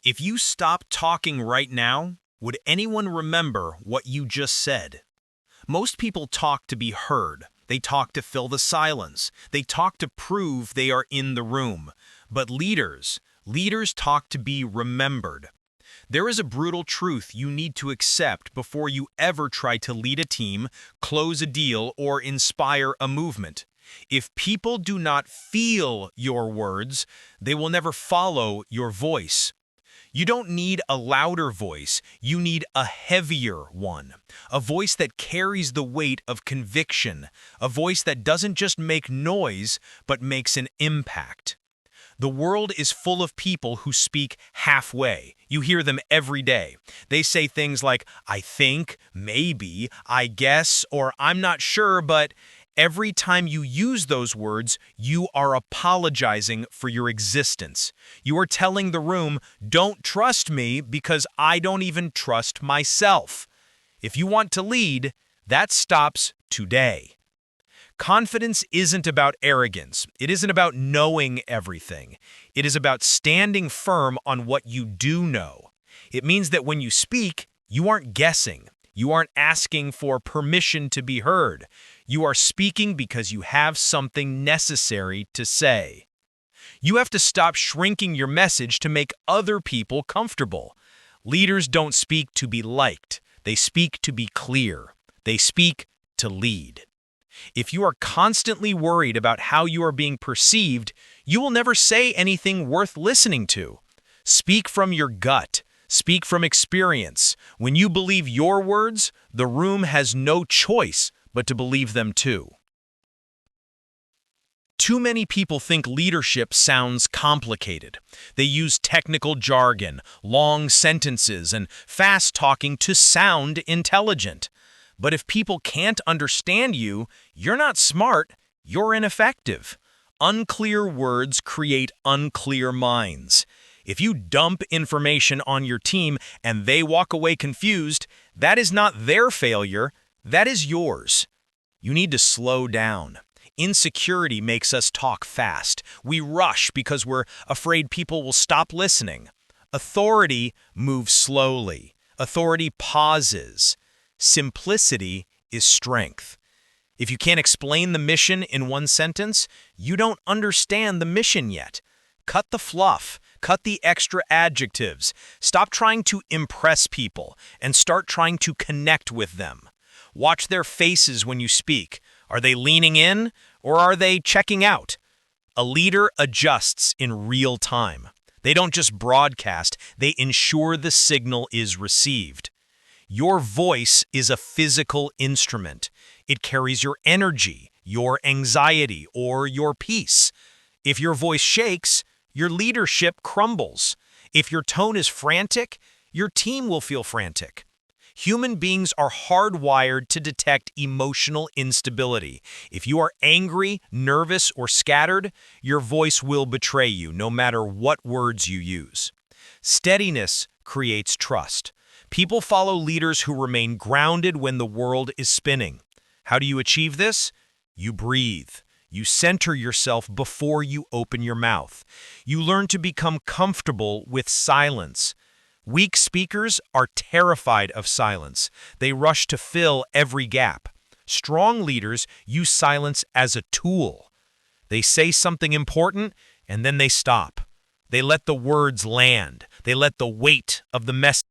If you stop talking right now, would anyone remember what you just said? Most people talk to be heard. They talk to fill the silence. They talk to prove they are in the room. But leaders talk to be remembered. There is a brutal truth you need to accept before you ever try to lead a team, close a deal, or inspire a movement. If people do not feel your words, they will never follow your voice. You don't need a louder voice, you need a heavier one. A voice that carries the weight of conviction. A voice that doesn't just make noise, but makes an impact. The world is full of people who speak halfway. You hear them every day. They say things like, I think, maybe, I guess, or I'm not sure, but every time you use those words, you are apologizing for your existence. You are telling the room, don't trust me because I don't even trust myself. If you want to lead, that stops today. Confidence isn't about arrogance. It isn't about knowing everything. It is about standing firm on what you do know. It means that when you speak, you aren't guessing. You aren't asking for permission to be heard. You are speaking because you have something necessary to say. You have to stop shrinking your message to make other people comfortable. Leaders don't speak to be liked. They speak to be clear. They speak to lead. If you are constantly worried about how you are being perceived, you will never say anything worth listening to. Speak from your gut. Speak from experience. When you believe your words, the room has no choice but to believe them too. Too many people think leadership sounds complicated. They use technical jargon, long sentences, and fast talking to sound intelligent. But if people can't understand you, you're not smart, you're ineffective. Unclear words create unclear minds. If you dump information on your team and they walk away confused, that is not their failure, that is yours. You need to slow down. Insecurity makes us talk fast. We rush because we're afraid people will stop listening. Authority moves slowly. Authority pauses. Simplicity is strength. If you can't explain the mission in one sentence, you don't understand the mission yet. Cut the fluff. Cut the extra adjectives. Stop trying to impress people and start trying to connect with them. Watch their faces when you speak. Are they leaning in or are they checking out? A leader adjusts in real time. They don't just broadcast, they ensure the signal is received. Your voice is a physical instrument. It carries your energy, your anxiety, or your peace. If your voice shakes, your leadership crumbles. If your tone is frantic, your team will feel frantic. Human beings are hardwired to detect emotional instability. If you are angry, nervous, or scattered, your voice will betray you, no matter what words you use. Steadiness creates trust. People follow leaders who remain grounded when the world is spinning. How do you achieve this? You breathe. You center yourself before you open your mouth. You learn to become comfortable with silence. Weak speakers are terrified of silence. They rush to fill every gap. Strong leaders use silence as a tool. They say something important and then they stop. They let the words land. They let the weight of the message